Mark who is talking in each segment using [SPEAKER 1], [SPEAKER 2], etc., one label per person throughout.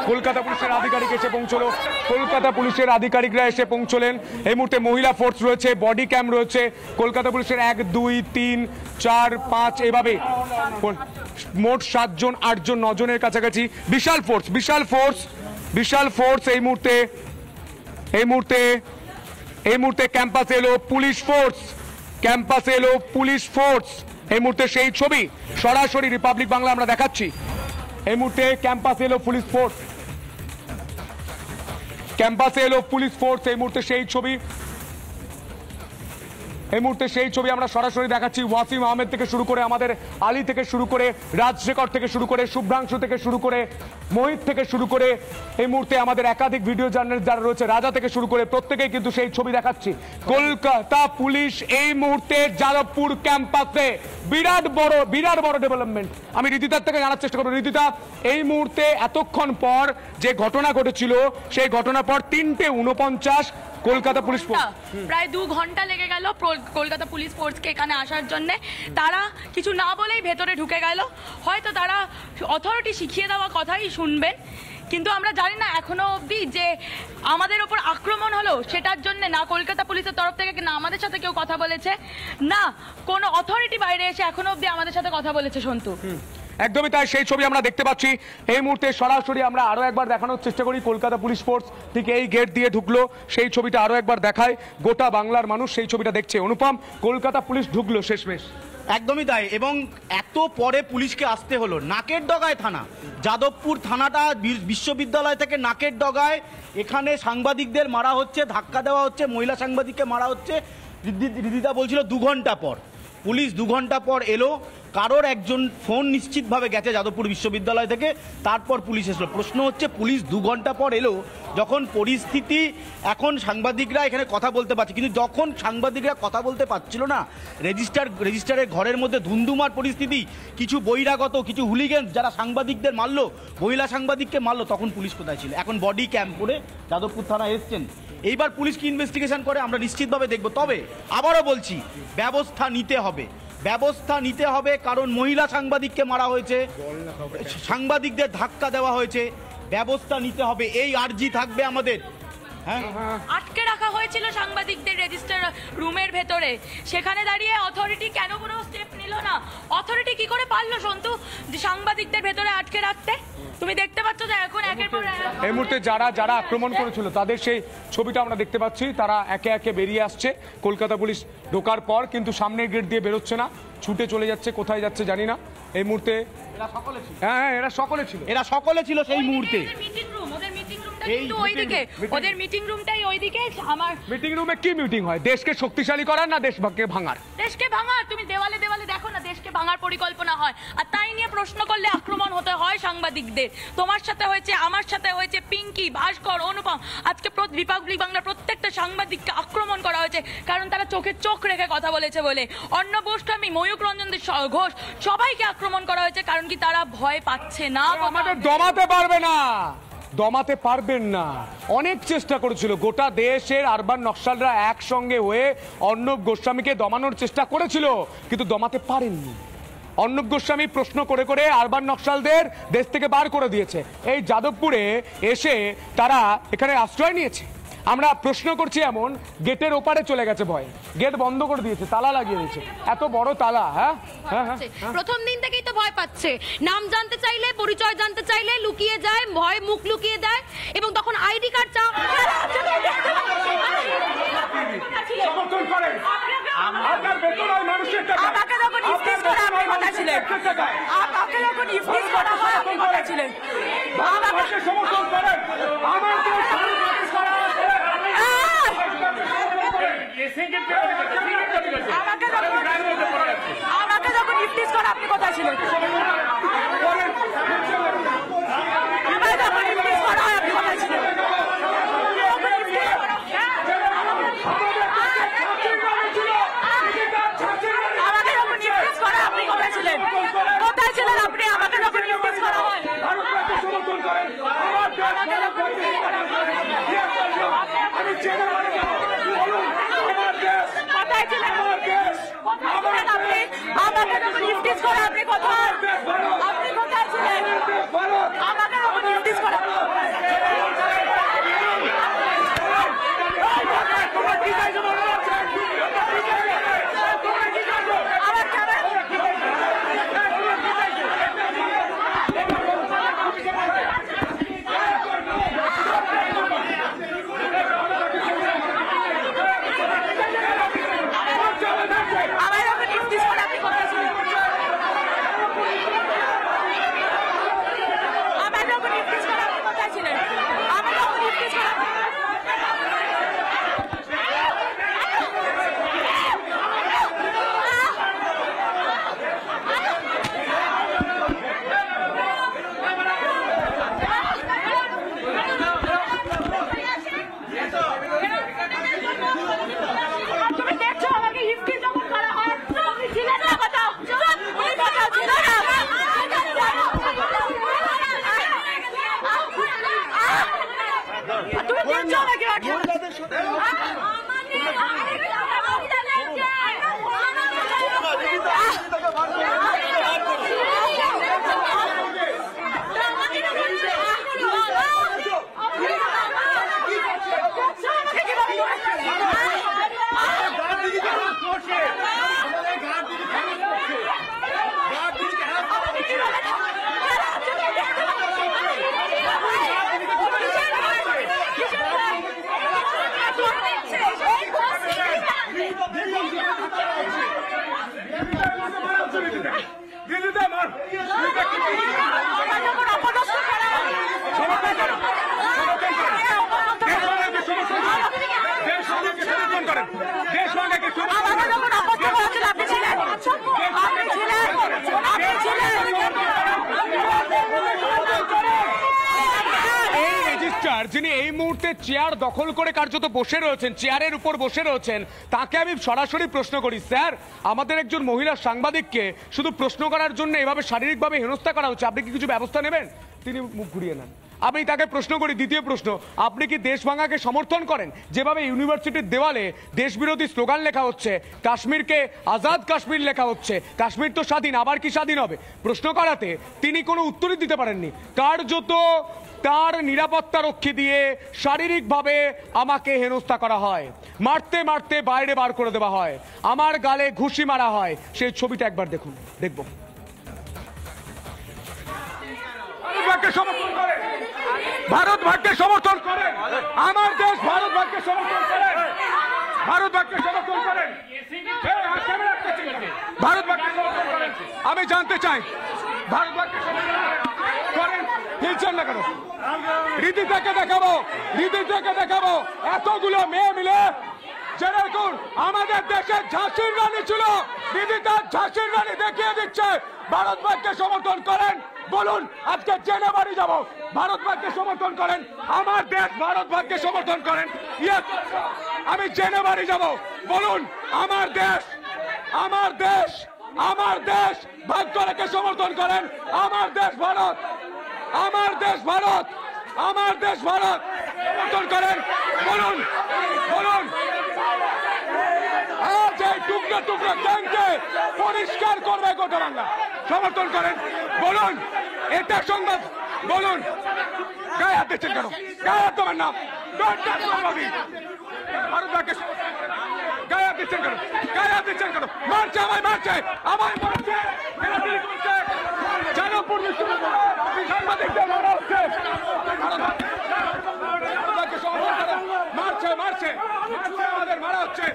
[SPEAKER 1] কলকাতা পুলিশের আধিকারিক এসে পৌঁছলো, কলকাতা পুলিশের আধিকারিকরা এসে পৌঁছলেন। এই মুহূর্তে মহিলা ফোর্স রয়েছে, বডি ক্যাম রয়েছে, কলকাতা পুলিশের 1 2 3 4 5 এভাবে মোট 7 জন 8 জন 9 জনের কাছাকাছি বিশাল ফোর্স, বিশাল ফোর্স, বিশাল ফোর্স। এই মুহূর্তে ক্যাম্পাসে এলো পুলিশ ফোর্স, ক্যাম্পাসে এলো পুলিশ ফোর্স। এই মুহূর্তে সেই ছবি সরাসরি রিপাবলিক বাংলা আমরা দেখাচ্ছি। এই মুহূর্তে ক্যাম্পাসে এলো পুলিশ ফোর্স, ক্যাম্পাসে এলো পুলিশ ফোর্স। এই মুহূর্তে সেই ছবি, এই মুহূর্তে সেই ছবি আমরা সরাসরি দেখাচ্ছি। ওয়াসিম আহমেদ থেকে শুরু করে আমাদের আলী থেকে শুরু করে রাজশেখর থেকে শুরু করে শুভ্রাংশু থেকে শুরু করে মোহিত থেকে শুরু করে এই মুহূর্তে আমাদের একাধিক ভিডিও জার্নালিস্ট যারা রয়েছে, রাজা থেকে শুরু করে প্রত্যেকেই কিন্তু সেই ছবি দেখাচ্ছি। কলকাতা পুলিশ এই মুহূর্তে যাদবপুর ক্যাম্পাসে বিরাট বড় ডেভেলপমেন্ট। আমি রীতিতার থেকে জানার চেষ্টা করবো। রীতিতা, এই মুহূর্তে এতক্ষণ পর যে ঘটনা ঘটেছিল সেই ঘটনার পর 3:49 কলকাতা পুলিশ ফোর্স,
[SPEAKER 2] প্রায় 2 ঘন্টা লেগে গেল কলকাতা পুলিশ ফোর্সকে এখানে আসার জন্য। তারা কিছু না বলেই ভেতরে ঢুকে গেল। হয়তো তারা অথরিটি শিখিয়ে দেওয়া কথাই শুনবেন, কিন্তু আমরা জানি না এখনো অবধি যে আমাদের ওপর আক্রমণ হলো সেটার জন্য না কলকাতা পুলিশের তরফ থেকে না আমাদের সাথে কেউ কথা বলেছে, না কোনো অথরিটি বাইরে এসে এখনো অবধি আমাদের সাথে কথা বলেছে। সন্তু,
[SPEAKER 1] একদমই তাই, সেই ছবি আমরা দেখতে পাচ্ছি। এই মুহূর্তে সরাসরি আমরা আরো একবার দেখানোর চেষ্টা করি। কলকাতা পুলিশ ফোর্স ঠিক এই গেট দিয়ে ঢুকলো, সেই ছবিটা আরো একবার দেখায়। গোটা বাংলার মানুষ সেই ছবিটা দেখছে। অনুপম, কলকাতা পুলিশ ঢুকলো শেষমেশ।
[SPEAKER 3] একদমই তাই, এবং এত পরে পুলিশকে আসতে হলো। নাকের ডগায় থানা, যাদবপুর থানাটা বিশ্ববিদ্যালয় থেকে নাকের ডগায়। এখানে সাংবাদিকদের মারা হচ্ছে, ধাক্কা দেওয়া হচ্ছে, মহিলা সাংবাদিককে মারা হচ্ছে। রিদিতা বলছিল 2 ঘন্টা পর পুলিশ 2 ঘন্টা পর এলো। কারোর একজন ফোন নিশ্চিতভাবে গেছে যাদবপুর বিশ্ববিদ্যালয় থেকে, তারপর পুলিশ এসলো। প্রশ্ন হচ্ছে পুলিশ 2 ঘন্টা পর এলো যখন পরিস্থিতি, এখন সাংবাদিকরা এখানে কথা বলতে পারছে, কিন্তু যখন সাংবাদিকরা কথা বলতে পারছিল না, রেজিস্টারের ঘরের মধ্যে ধুন্ধুমার পরিস্থিতি, কিছু বহিরাগত, কিছু হুলিগেন যারা সাংবাদিকদের মারলো, মহিলা সাংবাদিককে মারলো, তখন পুলিশ কোথায় ছিল? এখন বডি ক্যাম্প করে যাদবপুর থানা এসছেন। এইবার পুলিশ কি ইনভেস্টিগেশন করে আমরা নিশ্চিতভাবে দেখব। তবে আবারও বলছি, ব্যবস্থা নিতে হবে, ব্যবস্থা নিতে হবে, কারণ মহিলা সাংবাদিককে মারা হয়েছে, সাংবাদিকদের ধাক্কা দেওয়া হয়েছে, ব্যবস্থা নিতে হবে। এই আর্জি থাকবে আমাদের।
[SPEAKER 2] আটকে রাখা হয়েছিল সাংবাদিকদের রেজিস্টার রুমের ভেতরে, সেখানে দাঁড়িয়ে অথরিটি কেন কোনো স্টেপ নিল না? অথরিটি কি করে পারলো সন্তু সাংবাদিকদের ভেতরে আটকে রাখতে? তুমি দেখতে পাচ্ছ যে এখন একের পর
[SPEAKER 1] এই মুহূর্তে যারা আক্রমণ করেছিল তাদের সেই ছবিটা আমরা দেখতে পাচ্ছি। তারা একে একে বেরিয়ে আসছে কলকাতা পুলিশ ঢোকার পর, কিন্তু সামনের গেট দিয়ে বেরোচ্ছে না, ছুটে চলে যাচ্ছে। কোথায় যাচ্ছে জানি না। এই মুহূর্তে এরা সকলে ছিল সেই মুহূর্তে।
[SPEAKER 2] ওদের মিটিং রুমটাই ওইদিকে। আমার
[SPEAKER 1] মিটিং রুমে কি মিটিং হয়? দেশকে শক্তিশালী করার না দেশকে ভাঙার?
[SPEAKER 2] দেশকে ভাঙার। তুমি দেওয়ালে দেওয়ালে দেখো না, দেশকে ভাঙার পরিকল্পনা হয়। আর তাই নিয়ে প্রশ্ন করলে আক্রমণ হতে হয় সাংবাদিকদের। তোমার সাথে হয়েছে, আমার সাথে হয়েছে, পিঙ্কি, ভাস্কর, অনুপম, আজকে রিপাবলিক বাংলার প্রত্যেকটা সাংবাদিককে আক্রমণ করা হয়েছে কারণ তারা চোখে চোখ রেখে কথা বলেছে বলে। অর্ণব গোস্বামী, ময়ূক রঞ্জন ঘোষ, সবাইকে আক্রমণ করা হয়েছে কারণ কি তারা ভয় পাচ্ছে না।
[SPEAKER 1] আমাদের দমাতে পারবেন না। অনেক চেষ্টা করেছিল গোটা দেশের আরবান নকশালরা একসঙ্গে হয়ে অর্ণব গোস্বামীকে দমানোর চেষ্টা করেছিল, কিন্তু দমাতে পারেননি। অর্ণব গোস্বামী প্রশ্ন করে করে আরবান নকশালদের দেশ থেকে বার করে দিয়েছে। এই যাদবপুরে এসে তারা এখানে আশ্রয় নিয়েছে। আমরা প্রশ্ন করছি এমন, গেটের ওপারে চলে গেছে ভয়, গেট বন্ধ করে দিয়েছে, তালা লাগিয়ে দিয়েছে, এত বড় তালা।
[SPEAKER 2] প্রথম দিন থেকেই তো ভয় পাচ্ছে। নাম জানতে চাইলে, পরিচয় জানতে চাইলে লুকিয়ে যায়, ভয় মুখ লুকিয়ে দেয়, এবং তখন আইডি কার্ড চাও। আমাকে যখন ইফতিস করা আপনি কথা ছিলেন, আমাকে যখন ইফতিস করা হয় আপনি কথা ছিলেন, আমাকে সমর্থন করেন, আমাকে যখন ইফতিস করা আপনি কথা ছিলেন, কোথায় ছিলেন আপনি? আমাকে যখন ইফতিস করা হয় আমাকে যখন ইফতিস করা আপনি কোথায় ছিলেন? আমাকে যখন ইফতিস করা
[SPEAKER 1] যিনি এই মুহূর্তে চেয়ার দখল করে কার্যত বসে রয়েছেন, চেয়ারের উপর বসে রয়েছেন, তাকে আমি সরাসরি প্রশ্ন করি, স্যার আমাদের একজন মহিলা সাংবাদিককে শুধু প্রশ্ন করার জন্য এভাবে শারীরিকভাবে হেনস্থা করা হচ্ছে, আপনি কি কিছু ব্যবস্থা নেবেন? তিনি মুখ ঘুরিয়ে নেন। আমি তাকে প্রশ্ন করি, দ্বিতীয় প্রশ্ন, আপনি কি দেশ ভাঙাকে সমর্থন করেন? যেভাবে ইউনিভার্সিটির দেওয়ালে দেশবিরোধী স্লোগান লেখা হচ্ছে, কাশ্মীরকে আজাদ কাশ্মীর লেখা হচ্ছে, কাশ্মীর তো স্বাধীন, আবার কি স্বাধীন হবে? প্রশ্ন করাতে তিনি কোনো উত্তরই দিতে পারেননি। কার্যত তার নিরাপত্তা রক্ষী দিয়ে শারীরিকভাবে আমাকে হেনস্থা করা হয়, মারতে মারতে বাইরে বার করে দেওয়া হয়, আমার গালে ঘুষি মারা হয়। সেই ছবিটা একবার দেখুন, দেখব। ভারত ভাগকে সমর্থন করেন, আমার দেশ ভারত ভাগকে সমর্থন করেন, ভারত ভাগকে সমর্থন করেন, ভারত ভাগকে সমর্থন করেন। আমি জানতে চাই ভারত ভাগকে সমর্থন করেন, হিলছেন না কেন? রীতিটাকে দেখাবো, রীতিটাকে দেখাবো। এতগুলো মেয়ে মিলে যেরকম আমাদের দেশের ঝাঁসির রানী ছিল, রীতিটা ঝাঁসির রানী দেখিয়ে দিচ্ছে। ভারত ভাগকে সমর্থন করেন, বলুন আজকে জেনে বাড়ি যাবো। ভারত ভাগকে সমর্থন করেন, আমার দেশ ভারত ভাগকে সমর্থন করেন। আমি জেনে বাড়ি যাবো, বলুন আমার দেশ, আমার দেশ, আমার দেশ ভাগ করাকে সমর্থন করেন। আমার দেশ ভারত, আমার দেশ ভারত, আমার দেশ ভারত সমর্থন করেন, বলুন, বলুন। আজ এই টুকরো টুকরো গ্যাংকে পরিষ্কার করবে গোটা বাংলা, সমর্থন করেন, বলুন। এটা সংবাদ, বলুন। গায়ে হাত দিচ্ছেন কেন? গায়ে হাত তোমার নাম ভারত ভাগকে গায়ে হাত দিচ্ছেন কেন? গায়ে হাত দিচ্ছেন কেন? মারছে, আমায় মারছে, আমায় মারছে, যাদবপুর সাংবাদিকদের মারা হচ্ছে, মারছে, মারছে, আমাদের মারা হচ্ছে।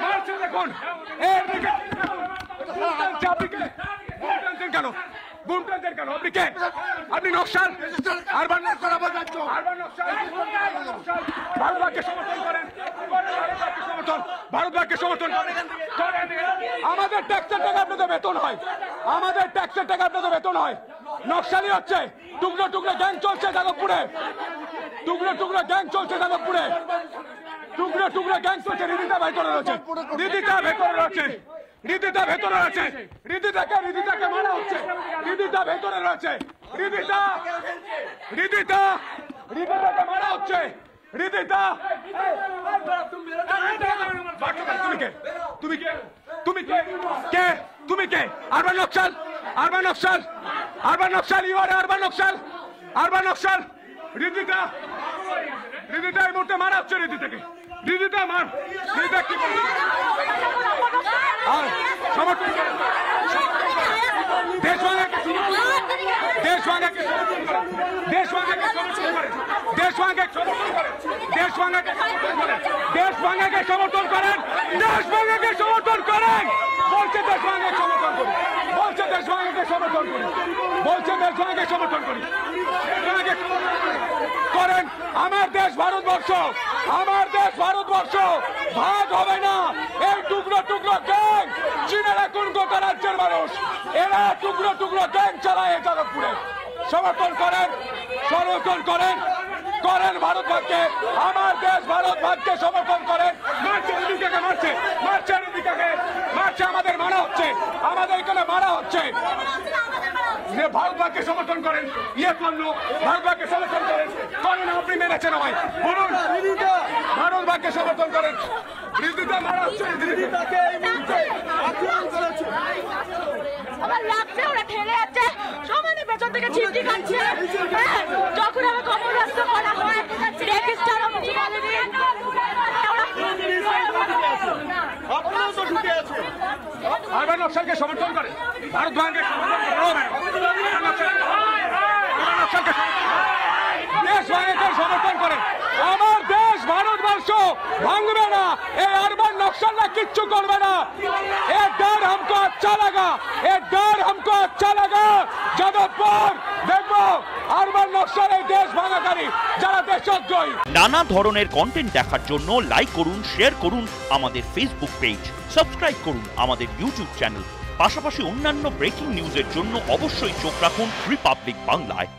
[SPEAKER 1] মারছে, দেখুন কেন? বুম টানছেন কেন? আপনি কে? আপনি নকশাল, আরবান ভারত ভাগকে সমর্থন করেন, ভারত ভাগকে সমর্থন করেন। আমাদের ট্যাক্সের টাকা আপনাদের বেতন হয়, আমাদের ট্যাক্সের টাকা আপনাদের বেতন হয়। নকশালি হচ্ছে, টুকরো টুকরো গ্যাং চলছে যাদবপুরে, টুকরো টুকরো গ্যাং চলছে যাদবপুরে, টুকরো টুকরো গ্যাং চলছে। রীতিটা ভেতরে রয়েছে, রীতিটা ভেতরে রয়েছে, রীতিটা ভেতরে রয়েছে, রীতিটাকে মারা হচ্ছে, রীতিটা ভেতরে রয়েছে, রীতিটা, রীতিটা, রীতিটাকে মারা হচ্ছে, রীতিটা। তুমি কে? তুমি কে? তুমি কে? কে? তুমি কে? Urban Naxal, urban Naxal, urban Naxal, you are urban Naxal, urban Naxal. রীতিটা, রীতিটা এই মুহূর্তে মারা হচ্ছে, রীতিটাকে, রীতিটা মার, রীতিটা কি বলছে? সমর্থন করেন, দেশ ভাঙাকে, দেশ ভাঙাকে সমর্থন করেন, দেশ ভাঙাকে সমর্থন করেন, দেশ ভাঙাকে সমর্থন করেন, দেশ ভাঙাকে সমর্থন করেন, দেশ ভাঙাকে সমর্থন করেন, দেশ ভাঙাকে সমর্থন করেন। বলছে দেশ ভাঙাকে সমর্থন করি, বলছে দেশ ভাঙাকে সমর্থন করি, বলছে দেশ ভাঙাকে সমর্থন করি, করেন। আমার দেশ ভারতবর্ষ, আমার দেশ ভারতবর্ষ, ভাগ হবে না। এই টুকরো টুকরো গ্যাং, চীনের এখন গোটা রাজ্যের মানুষ, এরা টুকরো টুকরো গ্যাং চালায় যাদবপুরে। সমর্থন করেন, সমর্থন করেন, করেন ভারত ভাগকে। আমার দেশ ভারত ভাগকে সমর্থন করেন। মারছে রীতিকাকে, মারছে, মারছে রীতিকাকে, মারছে। হচ্ছে, আমাদের মারা হচ্ছে, আমাদের এখানে মারা হচ্ছে। যে ভারতবাগকে সমর্থন করেন, ইয়ে করলো ভারতবাগকে সমর্থন করেন, করেন আপনি মেরেছেন আমায়, বলুন ভারতবাগকে সমর্থন করেন। বিরোধিতা মারা হচ্ছে, বিরোধিতাকে এই মুহূর্তে আক্রমণ করেছে।
[SPEAKER 2] আমার লাগছে, ওরা ঠেলে যাচ্ছে, সমানে পেছন থেকে ছিটকি খাচ্ছে। হ্যাঁ, যখন আমার কবর রাস্তা করা হয় রেজিস্টার কিছু বলেনি।
[SPEAKER 1] আরবান নকশালকে সমর্থন করে, ভারতবাগকে সমর্থন করে, দেশ ভাঙকে সমর্থন করে। আমার দেশ ভারতবর্ষ ভাঙবে না, এই আরবান নকশালরা কিচ্ছু করবে না। এ ডর हमको अच्छा लगा, এ ডর हमको अच्छा लगा। যাদবপুর দেখবো আরবান নকশাল এই দেশ ভাঙাকারী, যারা দেশদ্রোহী।
[SPEAKER 4] নানা ধরনের কন্টেন্ট দেখার জন্য লাইক করুন, শেয়ার করুন আমাদের ফেসবুক পেজ, সাবস্ক্রাইব করুন আমাদের ইউটিউব চ্যানেল। পাশাপাশি অন্যান্য ব্রেকিং নিউজের জন্য অবশ্যই চোখ রাখুন রিপাবলিক বাংলায়।